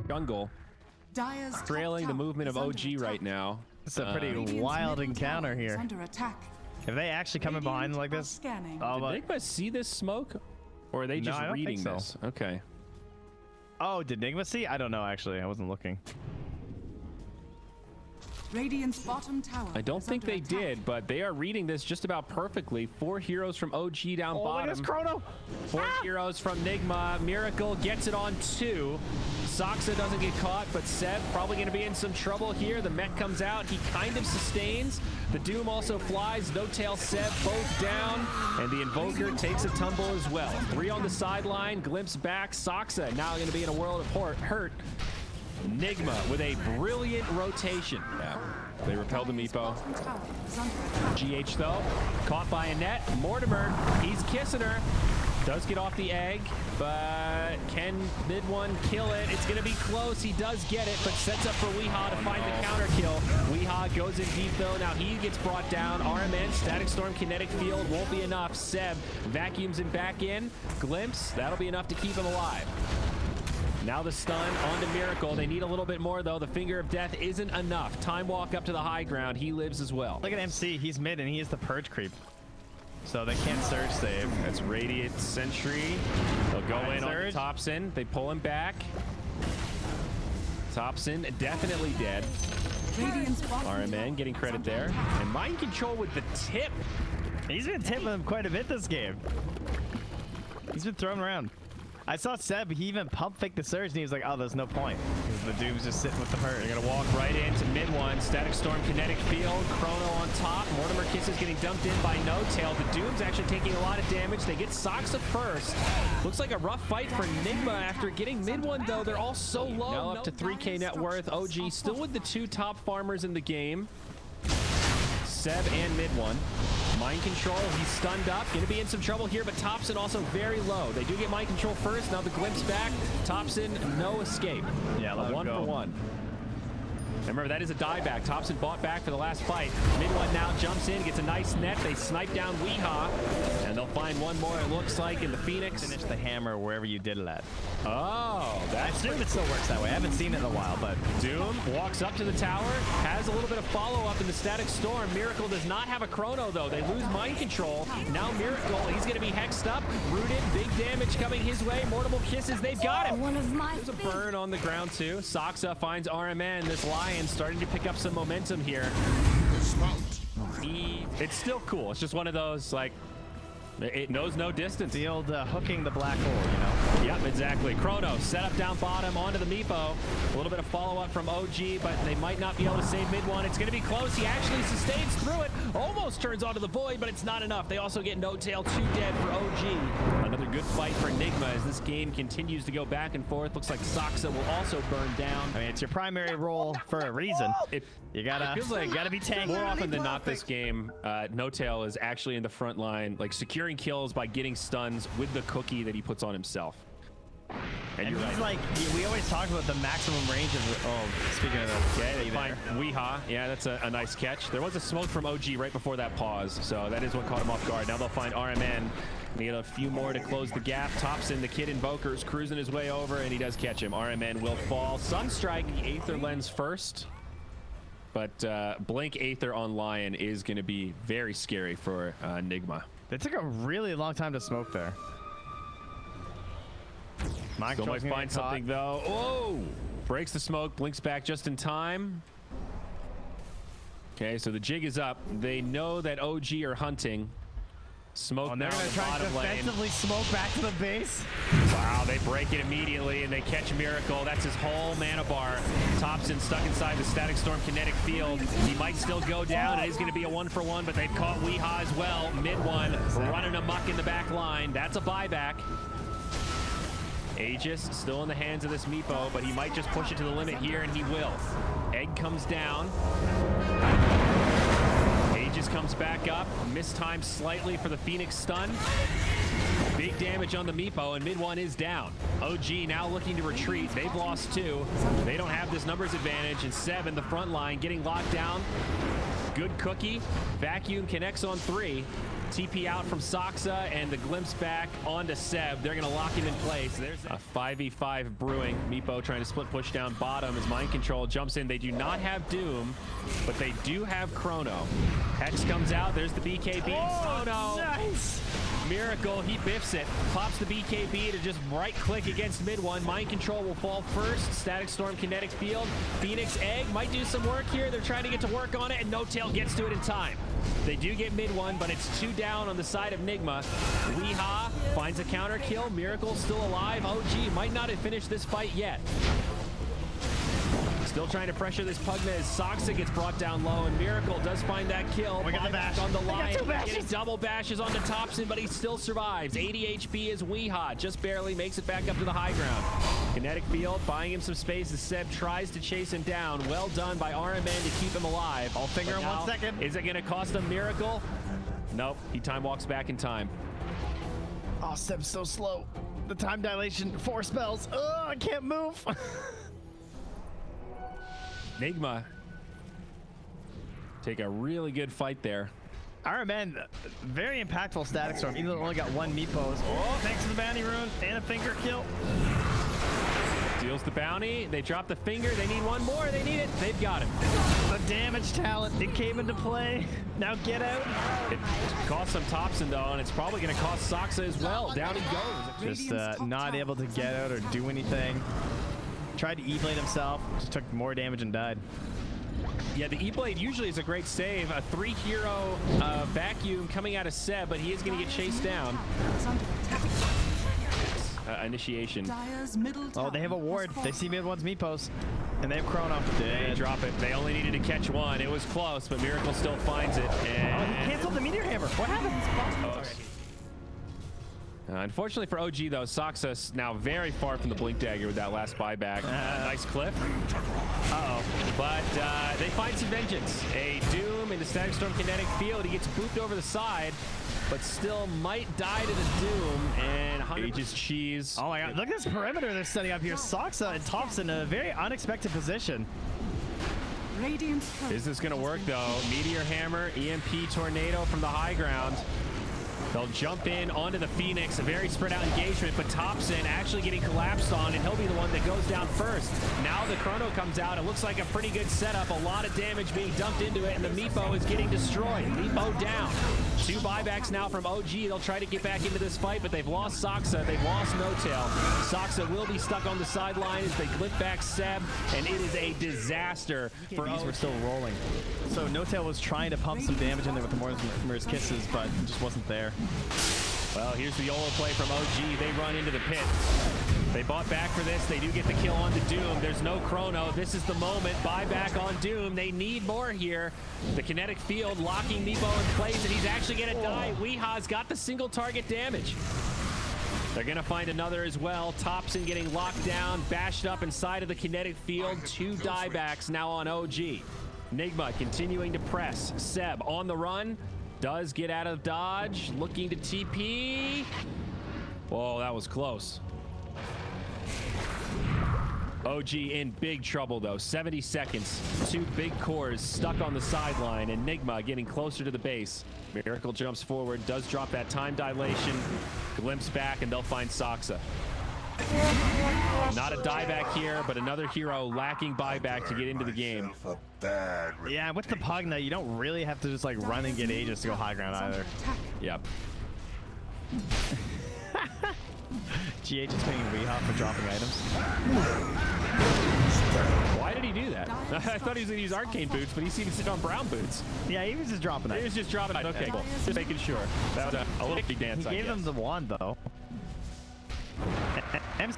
Jungle. Trailing the movement of OG right now. It's a pretty wild encounter here. If they actually come in behind them like this, Did Nigma see this smoke? Or are they just reading this? Okay. Oh, did Nigma see? I don't know, actually. I wasn't looking. Radiant's bottom tower. I don't think they did, but they are reading this just about perfectly. 4 heroes from OG down bottom. Look at this Chrono. 4 heroes from Nigma. Miracle gets it on 2. Saksa doesn't get caught, but Seb probably going to be in some trouble here. The mech comes out. He kind of sustains. The Doom also flies. No Tail, Seb both down. And the Invoker takes a tumble as well. 3 on the sideline. Glimpse back. Saksa now going to be in a world of hurt. Nigma with a brilliant rotation. Yeah, they repelled the Meepo. GH though, caught by a net. Mortimer, he's kissing her. Does get off the egg, but can mid one kill it? It's gonna be close. He does get it, but sets up for Weehaw to find the counter kill. Weehaw goes in deep though. Now he gets brought down. RMN, Static Storm, Kinetic Field won't be enough. Seb vacuums him back in. Glimpse, that'll be enough to keep him alive. Now the stun onto Miracle. They need a little bit more, though. The Finger of Death isn't enough. Time walk up to the high ground. He lives as well. Look at MC. He's mid, and he is the Purge creep. So they can't surge save. That's Radiant Sentry. They'll go in on the Thompson. They pull him back. Thompson definitely dead. RMN getting credit there. And Mind Control with the tip. He's been tipping them quite a bit this game. He's been thrown around. I saw Seb, he even pump faked the surge, and he was like, oh, there's no point. Because the Doom's just sitting with the Purge. They're going to walk right into mid one. Static Storm, Kinetic Field, Chrono on top. Mortimer Kisses getting dumped in by No Tail. The Doom's actually taking a lot of damage. They get Saksa first. Looks like a rough fight for Nigma after getting mid one, though. They're all so low. Now up to 3K net worth. OG still with the 2 top farmers in the game. Seb and mid one. Mind Control, he's stunned up. Gonna be in some trouble here, but Thompson also very low. They do get Mind Control first. Now the Glimpse back. Thompson, no escape. Yeah, let 1 for 1. Remember, that is a dieback. Thompson bought back for the last fight. Mid one now jumps in, gets a nice net. They snipe down Weehaw, and they'll find one more, it looks like, in the Phoenix. Finish the hammer wherever you did it at. Oh, I assume it still works that way. I haven't seen it in a while, but... Doom walks up to the tower, has a little bit of follow-up in the Static Storm. Miracle does not have a Chrono, though. They lose Mind Control. Now Miracle, he's going to be hexed up. Rooted, big damage coming his way. Mortimer Kisses, they've got him. There's a burn on the ground, too. Saksa finds RMN. This Lion starting to pick up some momentum here. It's still cool. It's just one of those, like, it knows no distance. The old hooking the black hole, you know? Yep, exactly. Chrono set up down bottom onto the Meepo. A little bit of follow-up from OG, but they might not be able to save mid one. It's going to be close. He actually sustains through it. Almost turns onto the void, but it's not enough. They also get No Tail 2 dead for OG. Another good fight for Nigma as this game continues to go back and forth. Looks like Soxa will also burn down. I mean, it's your primary role for a reason. You gotta be tanky. More often than not this game, No Tail is actually in the front line, like securing kills by getting stuns with the cookie that he puts on himself. And you're he's right. like, we always talk about the maximum range of, speaking of the, Okay, they find Weeha. Yeah, that's a nice catch. There was a smoke from OG right before that pause, so that is what caught him off guard. Now they'll find RMN. They get a few more to close the gap. Thompson, the kid Invoker's cruising his way over, and he does catch him. RMN will fall. Sunstrike, the Aether lens first. But Blink Aether on Lion is going to be very scary for Nigma. They took a really long time to smoke there. Still might find something though. Whoa! Breaks the smoke, blinks back just in time. Okay, so the jig is up. They know that OG are hunting. Smoke now they're in gonna the try to bottom lane. defensively smoke back to the base. Wow, they break it immediately and they catch Miracle. That's his whole mana bar. Thompson stuck inside the Static Storm kinetic field. He might still go down. It is going to be a 1-for-1, but they've caught Weeha as well. Mid one, running amok in the back line. That's a buyback. Aegis still in the hands of this Meepo, but he might just push it to the limit here, and he will. Egg comes down. Aegis comes back up. Mistimed slightly for the Phoenix stun. Big damage on the Meepo, and mid one is down. OG now looking to retreat. They've lost 2. They don't have this numbers advantage, and 7, the front line, getting locked down. Good cookie. Vacuum connects on 3. TP out from Soxa, and the glimpse back onto Seb. They're going to lock him in place. There's a 5v5 brewing. Meepo trying to split push down bottom as Mind Control jumps in. They do not have Doom, but they do have Chrono. Hex comes out. There's the BKB. Oh, no. Nice. Miracle, he biffs it. Pops the BKB to just right-click against mid one. Mind Control will fall first. Static Storm kinetic field. Phoenix Egg might do some work here. They're trying to get to work on it, and No Tail gets to it in time. They do get mid one, but it's 2 down on the side of Nigma. Weeha finds a counter kill. Miracle still alive. OG might not have finished this fight yet. Still trying to pressure this Pugna as Soxa gets brought down low, and Miracle does find that kill. We got the bash on the line. Getting double bashes onto Thompson, but he still survives. 80 HP is Weeha. Just barely makes it back up to the high ground. Kinetic field, buying him some space as Seb tries to chase him down. Well done by RMN to keep him alive. I'll finger him 1 second. Is it going to cost him Miracle? Nope. He time walks back in time. Oh, Seb's so slow. The time dilation, 4 spells. Oh, I can't move. Nigma take a really good fight there. RMN, very impactful Static Storm, even though it only got 1 Meepo. Oh, thanks to the bounty rune and a finger kill. Deals the bounty. They drop the finger. They need 1 more. They need it. They've got it. The damage talent, it came into play. Now get out. It cost some Thompson though, and it's probably going to cost Soxa as well. Down he goes. Just not able to get out or do anything. Tried to E-blade himself, just took more damage and died. Yeah, the E-blade usually is a great save. A 3-hero vacuum coming out of Seb, but he is going to get chased down. Initiation. Oh, they have a ward. They see mid one's Meepos, and they have Chrono. They drop it. They only needed to catch 1. It was close, but Miracle still finds it. And he canceled the meteor hammer. What happened? Unfortunately for OG, though, Soxa's now very far from the Blink Dagger with that last buyback. Nice clip. Uh-oh. But they find some vengeance. A Doom in the Static Storm kinetic field. He gets booped over the side, but still might die to the Doom. And Aegis cheese. Oh my god, look at this perimeter they're setting up here. Soxa and Thompson in a very unexpected position. Is this going to work, though? Meteor Hammer, EMP Tornado from the high ground. They'll jump in onto the Phoenix, a very spread out engagement, but Thompson actually getting collapsed on, and he'll be the one that goes down first. Now the Chrono comes out. It looks like a pretty good setup. A lot of damage being dumped into it, and the Meepo is getting destroyed. Meepo down. 2 buybacks now from OG. They'll try to get back into this fight, but they've lost Soxa. They've lost No-Tail. Soxa will be stuck on the sideline as they clip back Seb, and it is a disaster for OG. We're still rolling. So No-Tail was trying to pump some damage in there with the Mortimer's Kisses, but it just wasn't there. Well, here's the YOLO play from OG. They run into the pit. They bought back for this. They do get the kill on the Doom. There's no Chrono. This is the moment. Buyback on Doom. They need more here. The kinetic field locking Meepo in place, and he's actually going to die. Weeha's got the single target damage. They're going to find another as well. Thompson getting locked down, bashed up inside of the kinetic field. 2 diebacks now on OG. Nigma continuing to press. Seb on the run. Does get out of dodge. Looking to TP. Whoa, that was close. OG in big trouble, though. 70 seconds. 2 big cores stuck on the sideline, and Nigma getting closer to the base. Miracle jumps forward, does drop that time dilation, glimpse back, and they'll find Soxa. Not a dieback here, but another hero lacking buyback to get into the game. Yeah, with the Pugna, you don't really have to just like run and get Aegis to go high ground either. Yep. GH is paying Weehaw for dropping items. Why did he do that? I thought he was going to use arcane boots, but he seemed to sit on brown boots. Yeah, he was just dropping He was items. just dropping it. Okay, cool. Just making sure. That was a little big dance, He gave them the wand, though. MC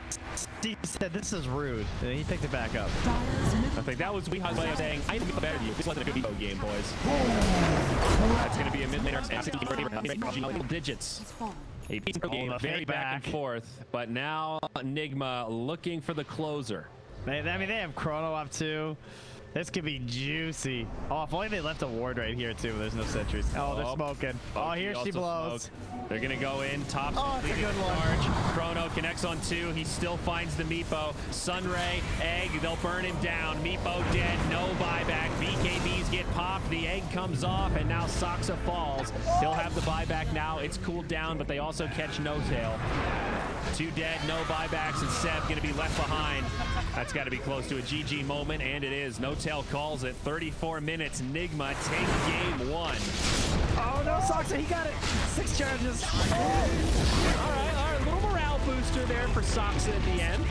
said this is rude, and he picked it back up. I think that was Weeha's way of saying, I need to be better than you. This wasn't a good game, boys. That's going to be a mid-laner. Digits. A game very back and forth, but now Nigma looking for the closer. I mean, they have Chrono up too. This could be juicy. Oh, if only they left a ward right here too. There's no sentries. Oh, they're smoking. Oh, here she blows. They're gonna go in. Top. Oh, it's a good one. Chrono connects on 2. He still finds the Meepo. Sunray, Egg. They'll burn him down. Meepo dead. No buyback. BKBs get popped. The egg comes off, and now Soxa falls. He'll have the buyback now. It's cooled down, but they also catch No-Tail. 2 dead, no buybacks, and Seb gonna be left behind. That's got to be close to a GG moment, and it is. No-Tail calls it. 34 minutes. Nigma take game 1. Oh no, Soxa, he got it. 6 charges. All right, a little morale booster there for Soxa at the end.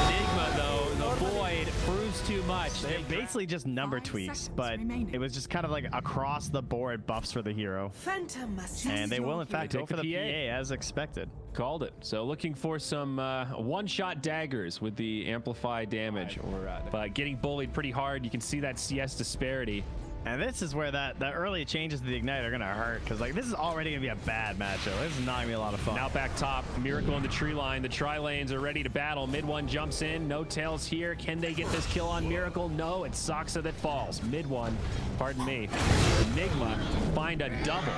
Nigma, though, the void proves too much. They're basically just number tweaks, but it was just kind of like across the board buffs for the hero. Phantom must And they will, in fact, They go take for the the PA as expected. Called it. So looking for some one-shot daggers with the amplified damage, but getting bullied pretty hard. You can see that CS disparity. And this is where that early changes to the Ignite are going to hurt, because like this is already going to be a bad matchup. This is not going to be a lot of fun. Now back top, Miracle on the tree line. The tri-lanes are ready to battle. Mid one jumps in. No-Tail's here. Can they get this kill on Miracle? No, it's Soxa that falls. Mid one, pardon me. Nigma find a double.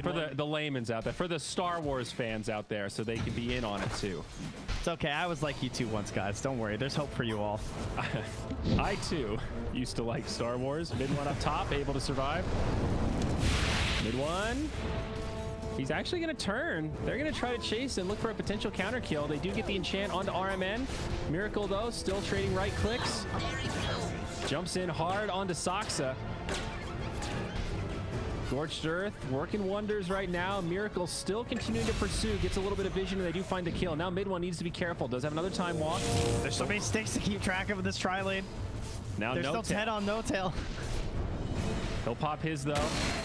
For the layman's out there, for the Star Wars fans out there, so they can be in on it too. It's okay. I was like you two once, guys. Don't worry. There's hope for you all. I too used to like Star Wars. Mid one up top, able to survive. Mid one. He's actually going to turn. They're going to try to chase and look for a potential counter kill. They do get the enchant onto RMN. Miracle, though, still trading right clicks. Jumps in hard onto Soxa. Scorched Earth working wonders right now. Miracle still continuing to pursue. Gets a little bit of vision, and they do find the kill. Now mid one needs to be careful. Does have another time walk. There's so many sticks to keep track of in this tri-lane. Now There's still 10 on No-Tail. He'll pop his, though.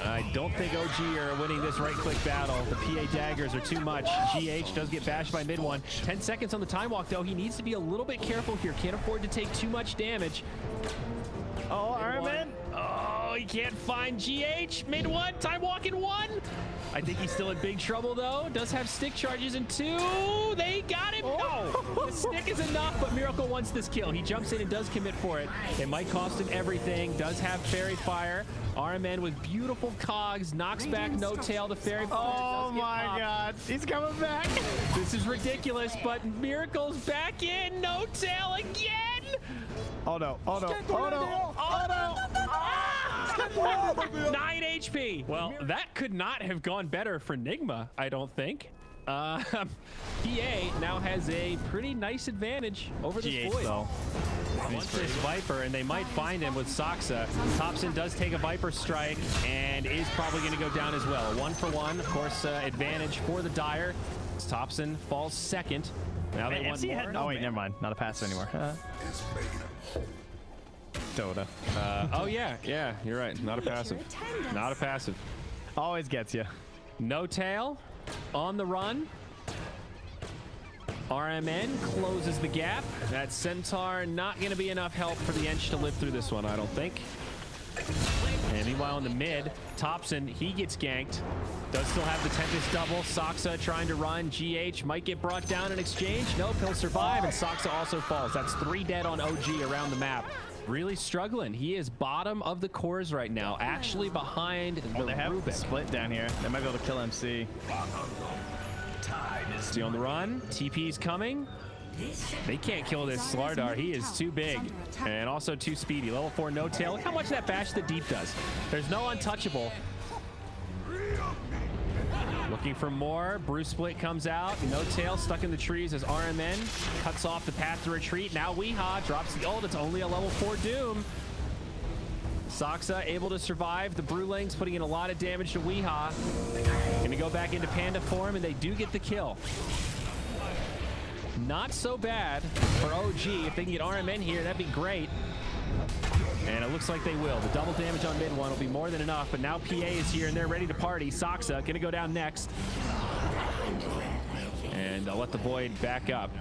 I don't think OG are winning this right-click battle. The PA daggers are too much. GH does get bashed by mid one. 10 seconds on the time walk, though. He needs to be a little bit careful here. Can't afford to take too much damage. Oh, RMN. Oh, he can't find GH. Mid one, time walk in 1. I think he's still in big trouble, though. Does have stick charges in 2. They got him. No, the stick is enough, but Miracle wants this kill. He jumps in and does commit for it. It might cost him everything. Does have Fairy Fire. RMN with beautiful cogs. Knocks back No-Tail. The Fairy Fire. Oh my God. He's coming back. This is ridiculous, but Miracle's back in. No-Tail again. Oh no. Oh no. Oh no. Oh no. 9 HP. Well, that could not have gone better for Nigma, I don't think. PA now has a pretty nice advantage over this GH Void. though. Once this Viper, and they might find him with Soxa. Thompson does take a Viper strike and is probably going to go down as well. 1-for-1, of course, advantage for the Dire. Thompson falls second. Now they want more. Oh wait, never mind. Not a passive anymore. Dota. Oh yeah, you're right. Not a passive. Not a passive. Always gets you. No tail on the run. RMN closes the gap. That Centaur not going to be enough help for the Ench to live through this one, I don't think. And meanwhile in the mid, Thompson, he gets ganked. Does still have the Tempest double. Soxa trying to run. GH might get brought down in exchange. Nope, he'll survive, and Soxa also falls. That's 3 dead on OG around the map. Really struggling. He is bottom of the cores right now, actually behind the They have Rubik. split down here. They might be able to kill MC. See on the run. TP's coming. They can't kill this Slardar. He is too big and also too speedy. Level 4 no tail. Look how much that bash the deep does. There's no untouchable. Looking for more. Bruce Split comes out. No tail stuck in the trees as RMN cuts off the path to retreat. Now Weehaw drops the ult. It's only a level 4 Doom. Soxa able to survive. The Brewlings putting in a lot of damage to Weehaw. Gonna go back into Panda form, and they do get the kill. Not so bad for OG. If they can get RMN here, that'd be great. And it looks like they will. The double damage on mid one will be more than enough, but now PA is here and they're ready to party. Soxa gonna go down next. And I'll let the Void back up.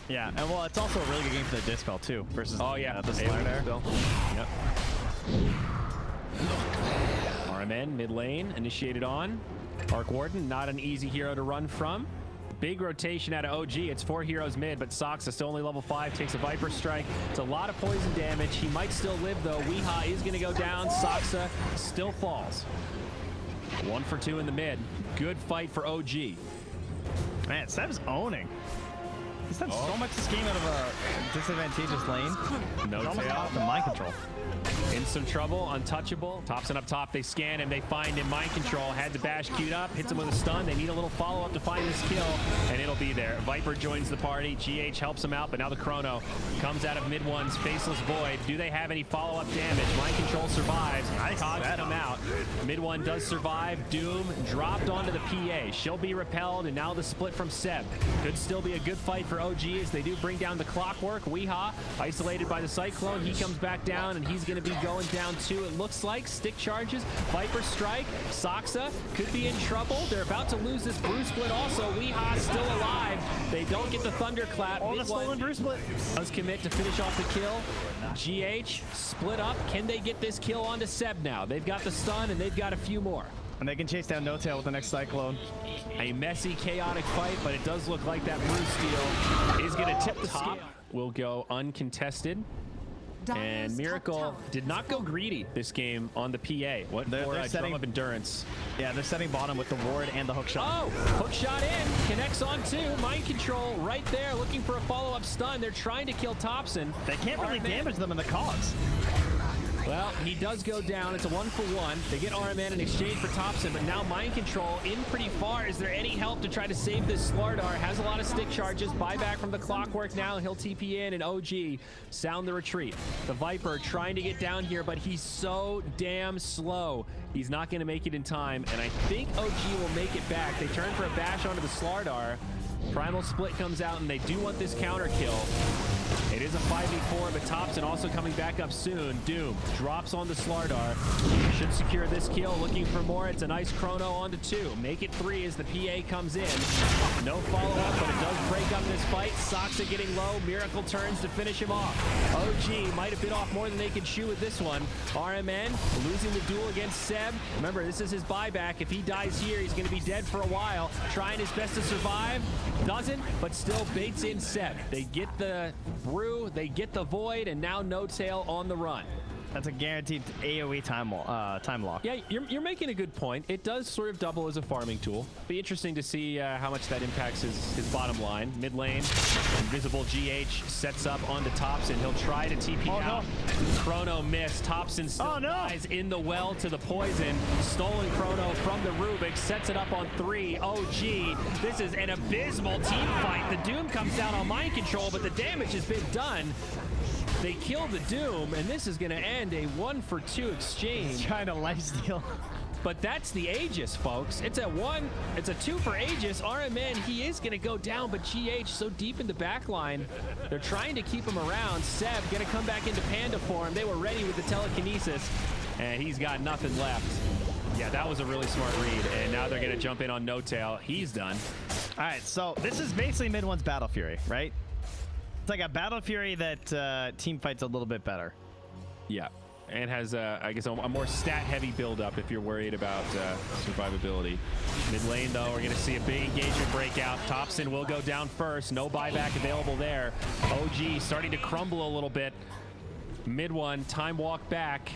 Yeah, and well, it's also a really good game for the Dispel too, versus Oh yeah, the Slardar. Yep. RMN mid lane initiated on. Arc Warden, not an easy hero to run from. Big rotation out of OG. It's 4 heroes mid, but Soxa still only level 5, takes a Viper Strike. It's a lot of poison damage. He might still live though. Weehaw is going to go down. Soxa still falls. 1 for 2 in the mid. Good fight for OG. Man, Seb's owning. He's done so much this game out of a disadvantageous lane. No He's almost tail. off the mind control. In some trouble, untouchable. Thompson up top, they scan him, they find him, mind control, had the bash queued up, hits him with a stun. They need a little follow-up to find this kill, and it'll be there. Viper joins the party, GH helps him out, but now the Chrono comes out of mid one's Faceless Void. Do they have any follow-up damage? Mind control survives. Cogs come out. Mid one does survive. Doom dropped onto the PA. She'll be repelled, and now the split from Seb. Could still be a good fight for OG as they do bring down the Clockwork. Weehaw, isolated by the Cyclone. He comes back down, and he's going to be going down too, it looks like. Stick charges, Viper Strike. Soxa could be in trouble. They're about to lose this Bruce Split also. Weehaw still alive. They don't get the Thunderclap. Oh, the stolen Bruce Split. Does commit to finish off the kill. GH split up. Can they get this kill onto Seb now? They've got the stun and they've got a few more. And they can chase down No Tail with the next Cyclone. A messy, chaotic fight, but it does look like that Bruce Steel is going to tip the top. Will go uncontested. And Miracle did not go greedy this game on the PA. What for a drum of endurance? Yeah, they're setting bottom with the ward and the hook shot. Oh, hook shot in. Connects on 2. Mind control right there, looking for a follow-up stun. They're trying to kill Thompson. They can't really damage them in the cogs. Well, he does go down. It's a 1-for-1. They get RMN in exchange for Thompson, but now mind control in pretty far. Is there any help to try to save this Slardar? Has a lot of stick charges. Buyback from the Clockwork now. He'll TP in, and OG sound the retreat. The Viper trying to get down here, but he's so damn slow. He's not going to make it in time, and I think OG will make it back. They turn for a bash onto the Slardar. Primal Split comes out, and they do want this counter kill. It is a 5v4, but Thompson also coming back up soon. Doom drops on the Slardar. Should secure this kill. Looking for more. It's a nice Chrono onto 2. Make it 3 as the PA comes in. No follow-up, but it does break up this fight. Soxa getting low. Miracle turns to finish him off. OG might have bit off more than they could chew with this one. RMN losing the duel against Seb. Remember, this is his buyback. If he dies here, he's going to be dead for a while. Trying his best to survive. Doesn't, but still baits in Seb. They get the Brew, they get the Void, and now No Tail on the run. That's a guaranteed AoE time lock. Yeah, you're making a good point. It does sort of double as a farming tool. Be interesting to see how much that impacts his bottom line. Mid lane, invisible GH sets up onto Thompson. He'll try to TP out. Chrono missed. Thompson still dies in the well to the poison. Stolen Chrono from the Rubik, sets it up on 3. OG, this is an abysmal team fight. The Doom comes down on mind control, but the damage has been done. They kill the Doom, and this is going to end a 1-for-2 exchange. He's trying to lifesteal. But that's the Aegis, folks. It's a 2 for Aegis. RMN, he is going to go down, but GH so deep in the back line. They're trying to keep him around. Seb going to come back into Panda form. They were ready with the telekinesis, and he's got nothing left. Yeah, that was a really smart read, and now they're going to jump in on No Tail. He's done. All right, so this is basically mid one's Battle Fury, right? It's like a Battle Fury that team fights a little bit better. Yeah, and has, I guess, a more stat-heavy build-up if you're worried about survivability. Mid lane, though, we're going to see a big engagement breakout. Thompson will go down first. No buyback available there. OG starting to crumble a little bit. Mid one, time walk back.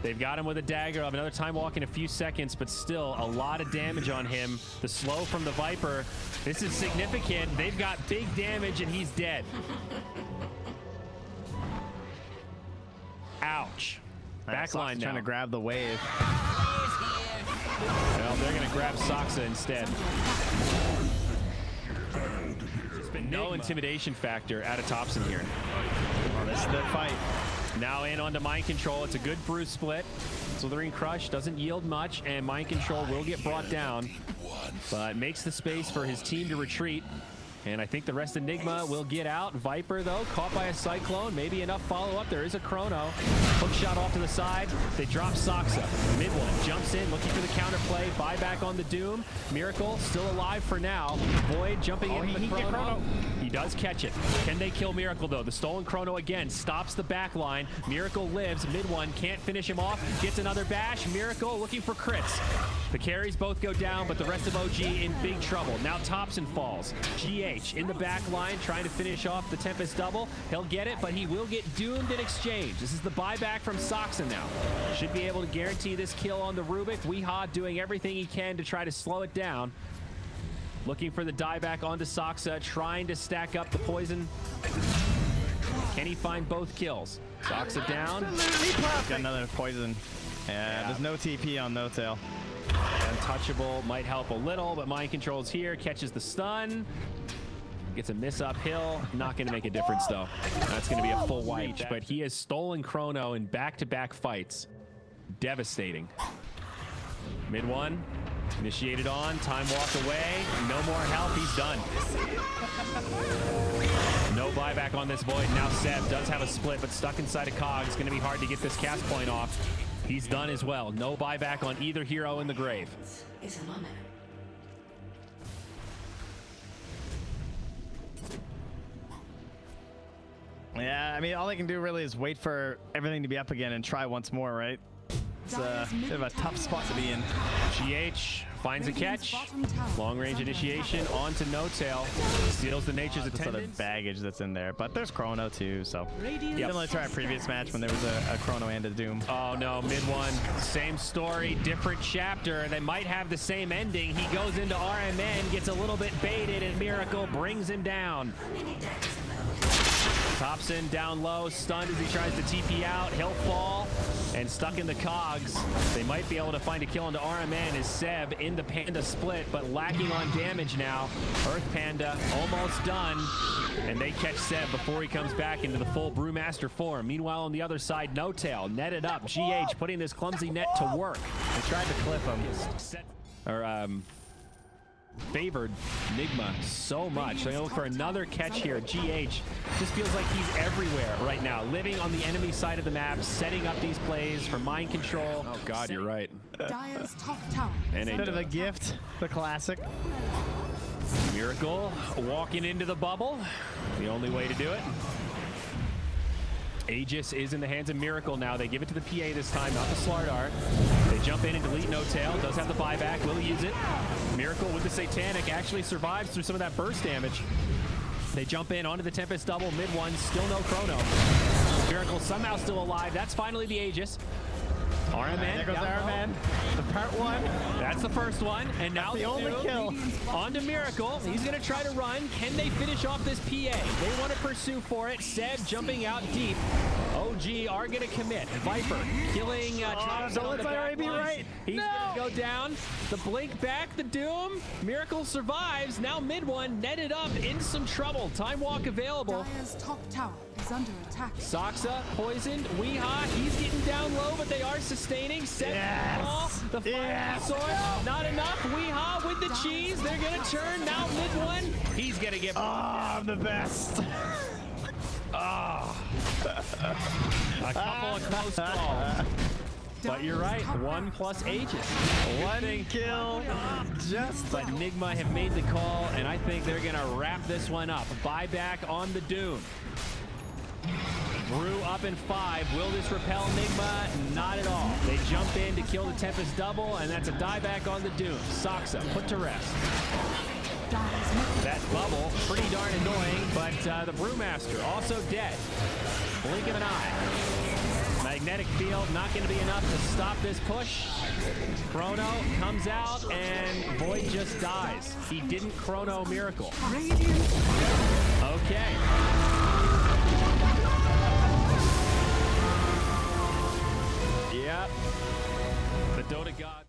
They've got him with a dagger of another time walk in a few seconds, but still a lot of damage on him. The slow from the Viper. This is significant. They've got big damage, and he's dead. Ouch. Backline now. Trying to grab the wave. Well, they're going to grab Soxa instead. There's been no intimidation factor out of Thompson here. Oh, this is their fight. Now in onto mind control. It's a good bruise split. Slithering Crush doesn't yield much, and mind control will get brought down, but makes the space for his team to retreat. And I think the rest of Nigma will get out. Viper, though, caught by a Cyclone. Maybe enough follow-up. There is a Chrono. Hook shot off to the side. They drop Soxa. Mid one jumps in, looking for the counterplay. Buyback on the Doom. Miracle still alive for now. Void jumping in the Chrono. He does catch it. Can they kill Miracle, though? The stolen Chrono again stops the back line. Miracle lives. Mid one can't finish him off. Gets another bash. Miracle looking for crits. The carries both go down, but the rest of OG in big trouble. Now Thompson falls. GH in the back line trying to finish off the Tempest double. He'll get it, but he will get doomed in exchange. This is the buyback from Soxa now. Should be able to guarantee this kill on the Rubik. Weehaw doing everything he can to try to slow it down. Looking for the dieback onto Soxa, trying to stack up the poison. Can he find both kills? Soxa down. Got another poison. Yeah, there's no TP on No Tail. Untouchable might help a little, but mind control's here. Catches the stun. Gets a miss uphill. Not going to make a difference, though. That's going to be a full wipe. But he has stolen Chrono in back-to-back fights. Devastating. Mid one. Initiated on. Time walk away. No more help. He's done. No buyback on this Void. Now Seb does have a split, but stuck inside a cog. It's going to be hard to get this cast point off. He's done as well. No buyback on either hero in the grave. Is an honor. Yeah, I mean, all they can do really is wait for everything to be up again and try once more, right? It's a bit of a tough spot to be in. GH finds a catch. Long-range initiation onto No Tail. Steals the Nature's This other Attendance. baggage that's in there, but there's Chrono too, so. Radiant Similar to our previous match when there was a Chrono and a Doom. Oh no, mid one, same story, different chapter. They might have the same ending. He goes into RMN, gets a little bit baited, and Miracle brings him down. Thompson down low, stunned as he tries to TP out. He'll fall, and stuck in the cogs. They might be able to find a kill into RMN as Seb in the Panda split, but lacking on damage now. Earth Panda almost done, and they catch Seb before he comes back into the full Brewmaster form. Meanwhile, on the other side, No Tail netted up. GH putting this clumsy net to work. They tried to clip him. Favored Nigma so much. They're gonna look for another catch here. GH just feels like he's everywhere right now, living on the enemy side of the map, setting up these plays for mind control. Oh God, you're right. Dire's top tower. And Bit of a gift, the classic. Miracle walking into the bubble. The only way to do it. Aegis is in the hands of Miracle now. They give it to the PA this time, not the Slardar. They jump in and delete No Tail. Does have the buyback. Will use it. Miracle with the Satanic actually survives through some of that burst damage. They jump in onto the Tempest double. Mid one. Still no Chrono. Miracle somehow still alive. That's finally the Aegis. RMN. There goes down low. RMN. The part one. That's the first one. And now The only kill. on to Miracle. He's going to try to run. Can they finish off this PA? They want to pursue for it. Seb jumping out deep. OG are going to commit. Viper killing Thompson on the back be line. right. He's going to go down. The blink back, the Doom. Miracle survives. Now mid one netted up in some trouble. Time walk available. Dire's top tower is under attack. Soxa poisoned. Weehaw, he's getting down low, but they are sustaining. Set the fire sword. Not enough. Weehaw with the cheese. They're gonna turn now mid one. He's gonna get. I'm the best. A couple of close calls. But you're right. 1+ Aegis. One kill. But Nigma have made the call, and I think they're gonna wrap this one up. Buyback on the Doom. Brew up in 5. Will this repel Nigma? Not at all. They jump in to kill the Tempest double, and that's a dieback on the Doom. Soxa put to rest. That bubble, pretty darn annoying, but the Brewmaster also dead. Blink of an eye. Magnetic field not going to be enough to stop this push. Chrono comes out, and Void just dies. He didn't Chrono Miracle. Radiant Okay.